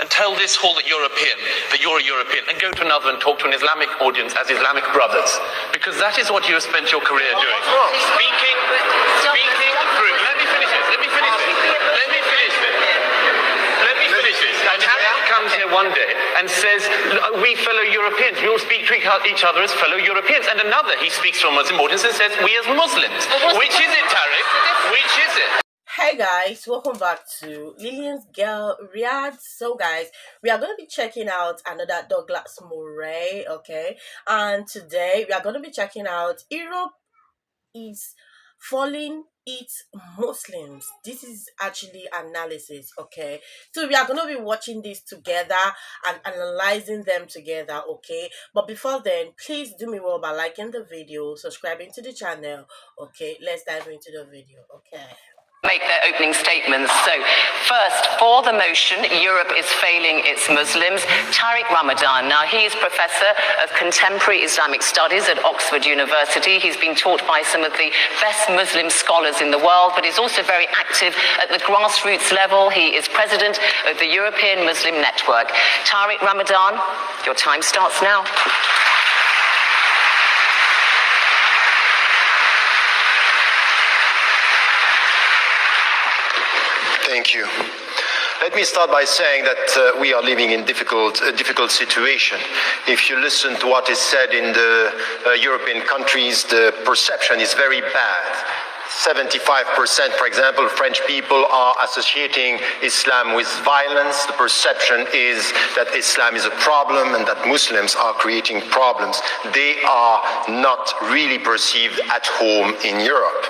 and tell this hall that you're a European, and go to another and talk to an Islamic audience as Islamic brothers. Because that is what you have spent your career doing. Speaking through. Let me finish this. And Harry comes here one day and says, we fellow Europeans, we all speak to each other as fellow Europeans. And another, he speaks to a Muslim audience and says, we as Muslims. Which is it, Tariq? Which is it? Hey guys, welcome back to Lillian's Girl Riyadh. So guys, we are going to be checking out another Douglas Murray, okay? And today we are going to be checking out Europe is falling its Muslims. This is actually analysis, okay? So we are going to be watching this together and analyzing them together, okay? But before then, please do me well by liking the video, subscribing to the channel, okay? Let's dive into the video, okay? Make their opening statements. So first, for the motion, Europe is failing its Muslims, Tariq Ramadan. Now, he is Professor of Contemporary Islamic Studies at Oxford University. He's been taught by some of the best Muslim scholars in the world, but he's also very active at the grassroots level. He is President of the European Muslim Network. Tariq Ramadan, your time starts now. Thank you. Let me start by saying that we are living in a difficult situation. If you listen to what is said in the European countries, the perception is very bad. 75%, for example, French people are associating Islam with violence. The perception is that Islam is a problem and that Muslims are creating problems. They are not really perceived at home in Europe.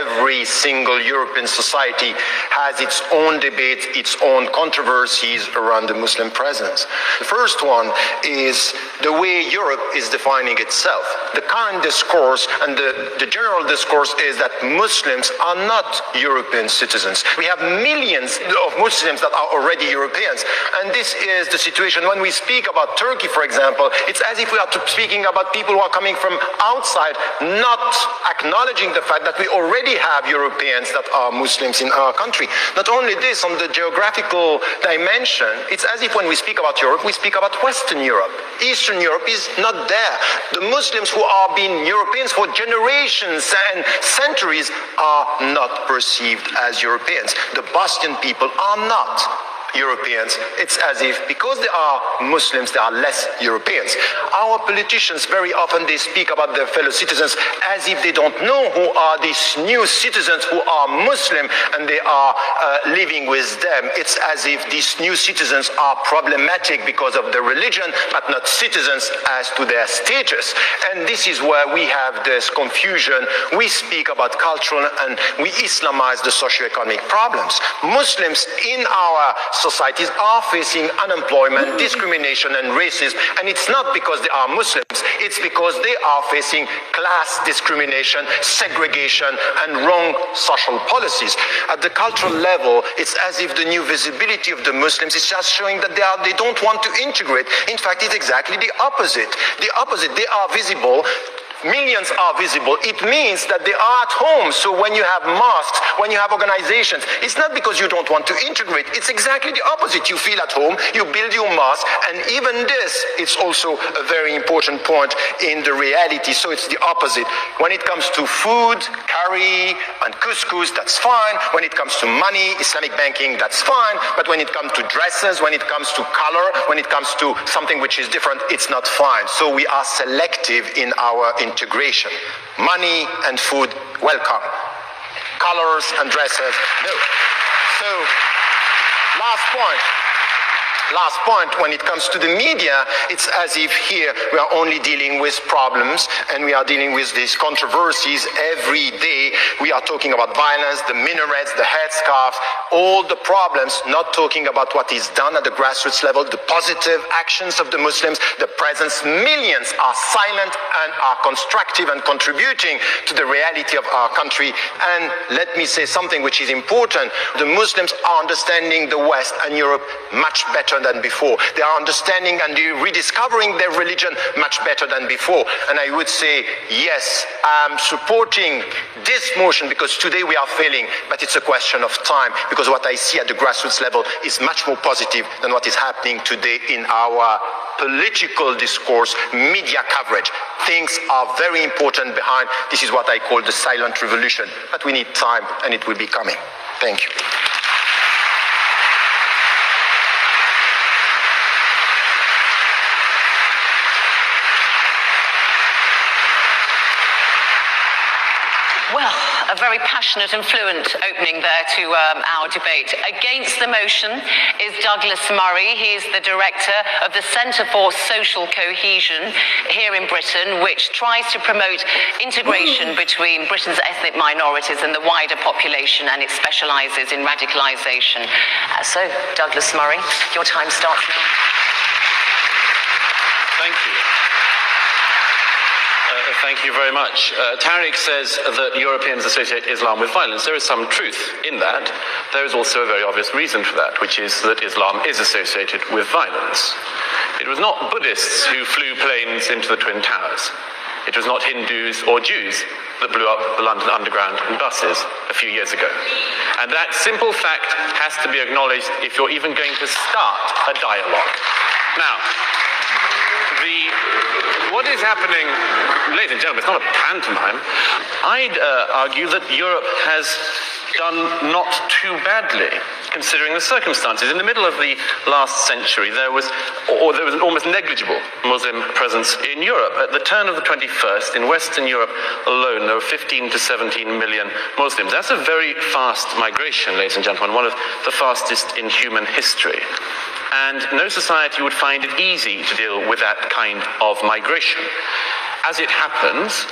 Every single European society has its own debates, its own controversies around the Muslim presence. The first one is the way Europe is defining itself. The current discourse and the general discourse is that Muslims are not European citizens. We have millions of Muslims that are already Europeans. And this is the situation when we speak about Turkey, for example. It's as if we are speaking about people who are coming from outside, not acknowledging the fact that we already have Europeans that are Muslims in our country. Not only this, on the geographical dimension, it's as if when we speak about Europe, we speak about Western Europe. Eastern Europe is not there. The Muslims who are being Europeans for generations and centuries are not perceived as Europeans. The Bosnian people are not Europeans. It's as if because they are Muslims, they are less Europeans. Our politicians very often they speak about their fellow citizens as if they don't know who are these new citizens who are Muslim and they are living with them. It's as if these new citizens are problematic because of their religion, but not citizens as to their status. And this is where we have this confusion. We speak about cultural and we Islamize the socio-economic problems. Muslims in our societies are facing unemployment, discrimination and racism, and it's not because they are Muslims, it's because they are facing class discrimination, segregation and wrong social policies. At the cultural level, it's as if the new visibility of the Muslims is just showing that they don't want to integrate. In fact, it's exactly the opposite. The opposite, they are visible. Millions are visible. It means that they are at home. So when you have mosques, when you have organizations, it's not because you don't want to integrate. It's exactly the opposite. You feel at home, you build your mosque, and even this, it's also a very important point in the reality. So it's the opposite. When it comes to food, curry and couscous, that's fine. When it comes to money, Islamic banking, that's fine. But when it comes to dresses, when it comes to color, when it comes to something which is different, it's not fine. So we are selective in our integration. Money and food, welcome. Colors and dresses, no. So, last point, when it comes to the media, it's as if here we are only dealing with problems and we are dealing with these controversies every day. We are talking about violence, the minarets, the headscarves, all the problems, not talking about what is done at the grassroots level, the positive actions of the Muslims, the presence. Millions are silent and are constructive and contributing to the reality of our country. And let me say something which is important. The Muslims are understanding the West and Europe much better better than before. They are understanding and rediscovering their religion much better than before. And I would say, yes, I'm supporting this motion because today we are failing, but it's a question of time, because what I see at the grassroots level is much more positive than what is happening today in our political discourse, media coverage. Things are very important behind. This is what I call the silent revolution. But we need time, and it will be coming. Thank you. Well, a very passionate and fluent opening there to our debate. Against the motion is Douglas Murray. He's the director of the Centre for Social Cohesion here in Britain, which tries to promote integration between Britain's ethnic minorities and the wider population, and it specialises in radicalisation. So, Douglas Murray, your time starts now. Thank you. Thank you very much. Tariq says that Europeans associate Islam with violence. There is some truth in that. There is also a very obvious reason for that, which is that Islam is associated with violence. It was not Buddhists who flew planes into the Twin Towers. It was not Hindus or Jews that blew up the London Underground and buses a few years ago. And that simple fact has to be acknowledged if you're even going to start a dialogue. Now, what is happening, ladies and gentlemen, it's not a pantomime. I'd argue that Europe has done not too badly, considering the circumstances. In the middle of the last century, there was an almost negligible Muslim presence in Europe. At the turn of the 21st, in Western Europe alone, there were 15 to 17 million Muslims. That's a very fast migration, ladies and gentlemen, one of the fastest in human history. And no society would find it easy to deal with that kind of migration. As it happens,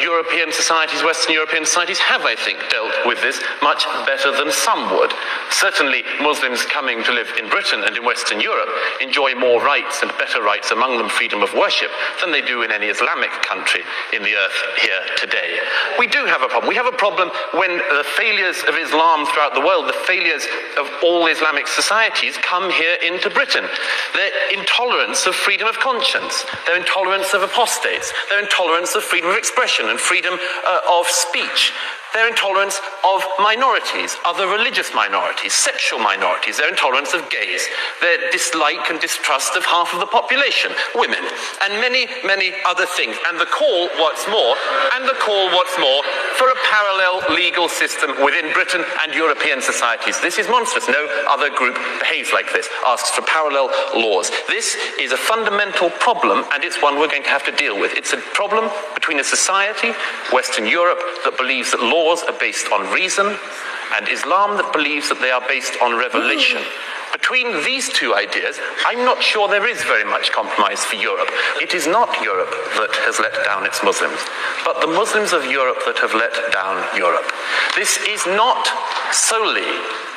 European societies, Western European societies have, I think, dealt with this much better than some would. Certainly, Muslims coming to live in Britain and in Western Europe enjoy more rights and better rights, among them freedom of worship, than they do in any Islamic country in the earth here today. We do have a problem. We have a problem when the failures of Islam throughout the world, the failures of all Islamic societies, come here into Britain. Their intolerance of freedom of conscience, their intolerance of apostates, their intolerance of freedom of expression and freedom of speech, their intolerance of minorities, other religious minorities, sexual minorities, their intolerance of gays, their dislike and distrust of half of the population, women, and many, many other things. And the call, what's more, for a parallel legal system within Britain and European societies. This is monstrous. No other group behaves like this, asks for parallel laws. This is a fundamental problem, and it's one we're going to have to deal with. It's a problem between a society, Western Europe, that believes that laws are based on reason, and Islam that believes that they are based on revelation. Between these two ideas, I'm not sure there is very much compromise for Europe. It is not Europe that has let down its Muslims, but the Muslims of Europe that have let down Europe. This is not solely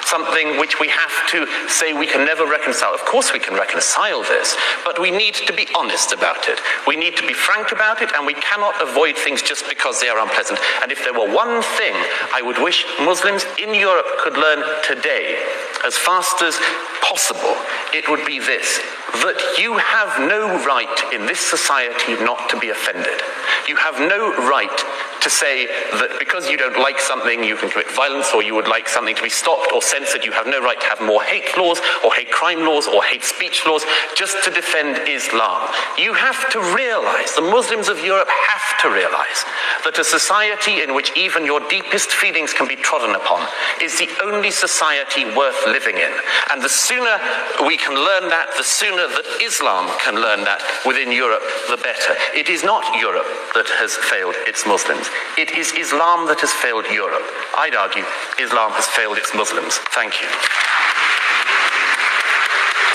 something which we have to say we can never reconcile. Of course we can reconcile this, but we need to be honest about it. We need to be frank about it, and we cannot avoid things just because they are unpleasant. And if there were one thing I would wish Muslims in Europe could learn today, as fast as possible, it would be this: that you have no right in this society not to be offended. You have no right to say that because you don't like something, you can commit violence, or you would like something to be stopped or censored. You have no right to have more hate laws or hate crime laws or hate speech laws just to defend Islam. You have to realize, the Muslims of Europe have to realize, that a society in which even your deepest feelings can be trodden upon is the only society worth living in. And the sooner we can learn that, the sooner that Islam can learn that within Europe, the better. It is not Europe that has failed its Muslims. It is Islam that has failed Europe. I'd argue Islam has failed its Muslims. Thank you.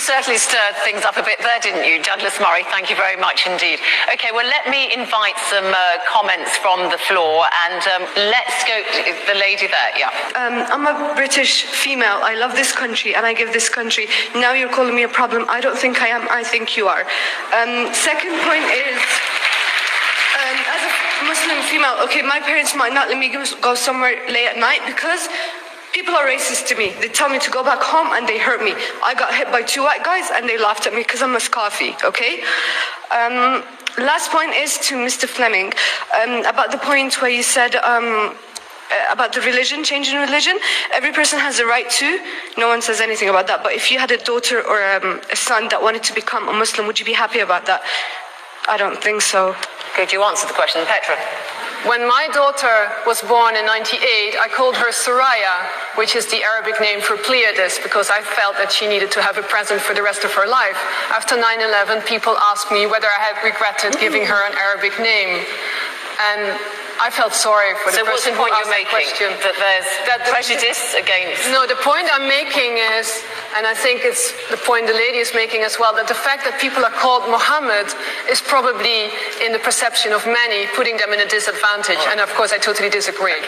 Certainly stirred things up a bit there, didn't you, Douglas Murray? Thank you very much indeed. Okay, well, let me invite some comments from the floor, and let's go to the lady there. Yeah. I'm a British female. I love this country, and I give this country. Now you're calling me a problem. I don't think I am. I think you are. Second point is, as a Muslim female, okay, my parents might not let me go somewhere late at night because People are racist to me. They tell me to go back home and they hurt me. I got hit by 2 white guys and they laughed at me because I'm a scarfy, okay? Last point is to Mr. Fleming, about the point where you said about the religion, changing religion. Every person has a right to. No one says anything about that. But if you had a daughter or a son that wanted to become a Muslim, would you be happy about that? I don't think so. Could you answer the question, Petra? When my daughter was born in 98, I called her Soraya, which is the Arabic name for Pleiades, because I felt that she needed to have a present for the rest of her life. After 9/11, people asked me whether I had regretted giving her an Arabic name. And I felt sorry for the person who asked that question. That there's prejudice against... No, the point I'm making is, and I think it's the point the lady is making as well, that the fact that people are called Muhammad is probably, in the perception of many, putting them in a disadvantage. And of course, I totally disagree.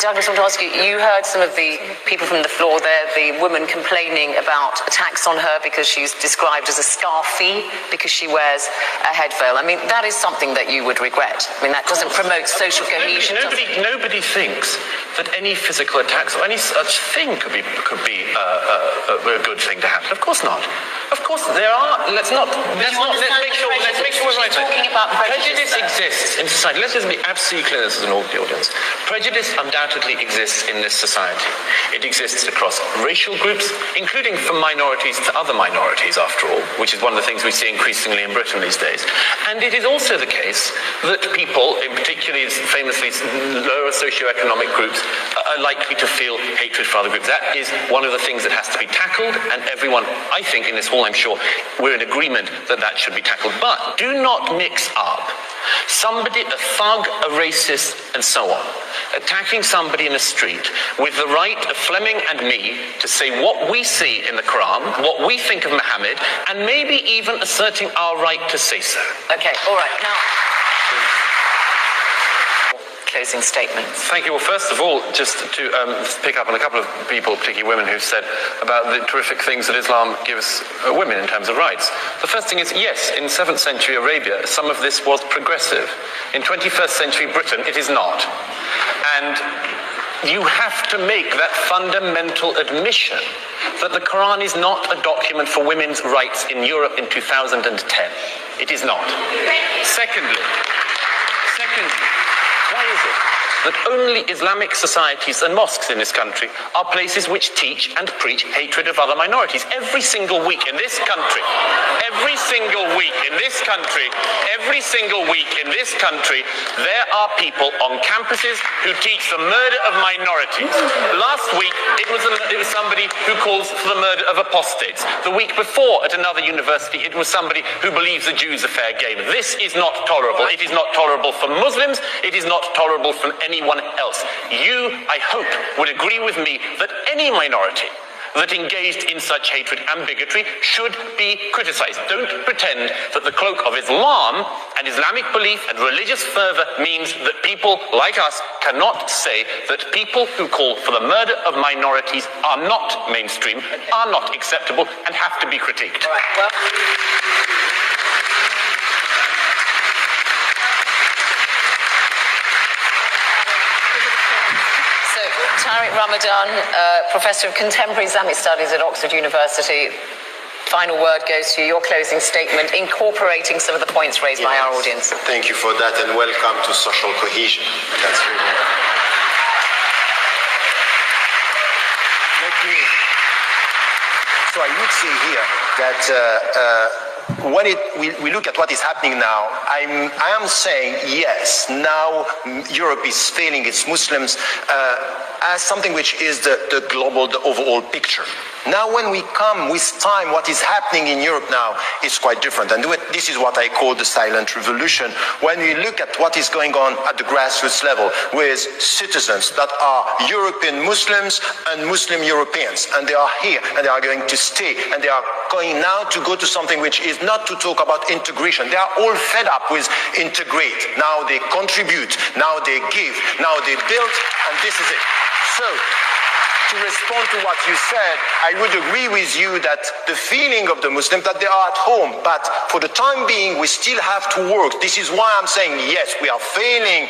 Douglas, I want to ask you, you heard some of the people from the floor there, the woman complaining about attacks on her because she's described as a scarfie because she wears a head veil. I mean, that is something that you would regret. I mean, that doesn't promote social cohesion. Nobody thinks that any physical attacks or any such thing could be a good thing to happen. Of course not. Of course there are. Let's make sure we're right. Talking about prejudice exists in society. Let's just be absolutely clear, this is an audience. Prejudice undoubtedly exists in this society. It exists across racial groups, including from minorities to other minorities, after all, which is one of the things we see increasingly in Britain these days. And it is also the case that people, in particularly famously lower socioeconomic groups, are likely to feel hatred for other groups. That is one of the things that has to be tackled, and everyone, I think, in this hall, I'm sure, we're in agreement that that should be tackled. But do not mix up somebody, a thug, a racist, and so on, attacking somebody in the street with the right of Fleming and me to say what we see in the Quran, what we think of Muhammad, and maybe even asserting our right to say so. Okay, all right. Now, closing statements. Thank you. Well, first of all, just to pick up on a couple of people, particularly women, who've said about the terrific things that Islam gives women in terms of rights. The first thing is, yes, in 7th century Arabia, some of this was progressive. In 21st century Britain, it is not. And you have to make that fundamental admission that the Quran is not a document for women's rights in Europe in 2010. It is not. Secondly, why is it that only Islamic societies and mosques in this country are places which teach and preach hatred of other minorities? Every single week in this country, there are people on campuses who teach the murder of minorities. Last week, it was somebody who calls for the murder of apostates. The week before, at another university, it was somebody who believes the Jews are fair game. This is not tolerable. It is not tolerable for Muslims. It is not tolerable for anyone else. You, I hope, would agree with me that any minority that engaged in such hatred and bigotry should be criticized. Don't pretend that the cloak of Islam and Islamic belief and religious fervor means that people like us cannot say that people who call for the murder of minorities are not mainstream, are not acceptable, and have to be critiqued. All right, well... Tariq Ramadan, Professor of Contemporary Islamic Studies at Oxford University. Final word goes to your closing statement, incorporating some of the points raised by our audience. Thank you for that, and welcome to social cohesion. That's really... So I would say here that when we look at what is happening now, I am saying yes, now Europe is failing its Muslims as something which is the global, the overall picture. Now when we come with time, what is happening in Europe now is quite different. And this is what I call the silent revolution. When we look at what is going on at the grassroots level with citizens that are European Muslims and Muslim Europeans, and they are here and they are going to stay, and they are going now to go to something which is not to talk about integration. They are all fed up with integrate. Now they contribute, now they give, now they build, and this is it. So to respond to what you said, I would agree with you that the feeling of the Muslims that they are at home, but for the time being, we still have to work. This is why I'm saying, yes, we are failing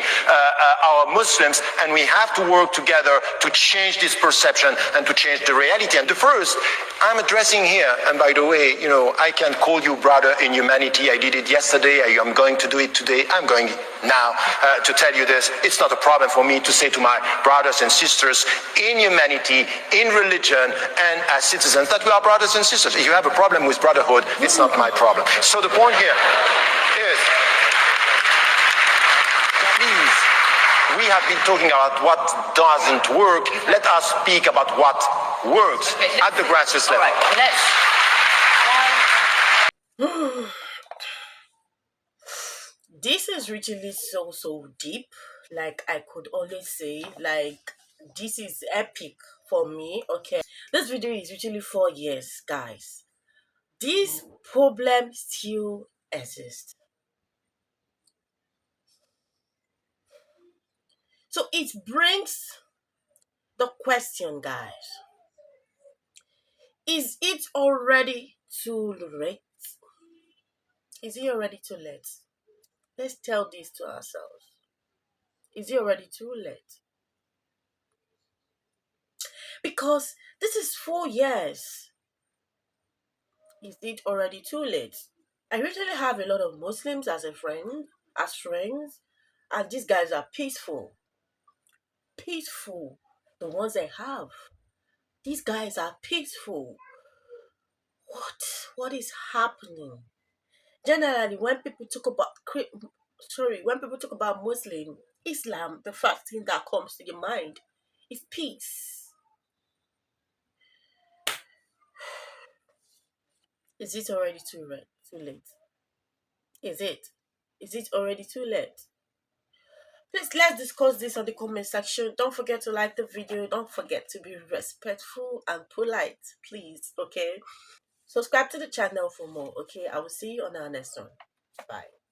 our Muslims, and we have to work together to change this perception and to change the reality. And the first, I'm addressing here, and by the way, you know, I can call you brother in humanity. I did it yesterday. I'm going to do it today. I'm going now to tell you this. It's not a problem for me to say to my brothers and sisters in humanity, in religion, and as citizens that we are brothers and sisters. If you have a problem with brotherhood, it's not my problem. So the point here is, please, we have been talking about what doesn't work. Let us speak about what works at the grassroots level. All right, let's... This is really so deep. Like I could always say, like this is epic for me. Okay, this video is literally 4 years, guys. This problem still exists. So it brings the question, guys. Is it already too late? Is it already too late? Let's tell this to ourselves. Is it already too late? Because this is 4 years. Is it already too late? I really have a lot of Muslims as friends, and these guys are peaceful. Peaceful. The ones I have. These guys are peaceful. What is happening? Generally, when people talk about Muslim Islam, the first thing that comes to your mind is peace. Is it already too late? Is it already too late? Please, let's discuss this on the comment section. Don't forget to like the video. Don't forget to be respectful and polite, please, okay? Subscribe to the channel for more, okay? I will see you on our next one. Bye.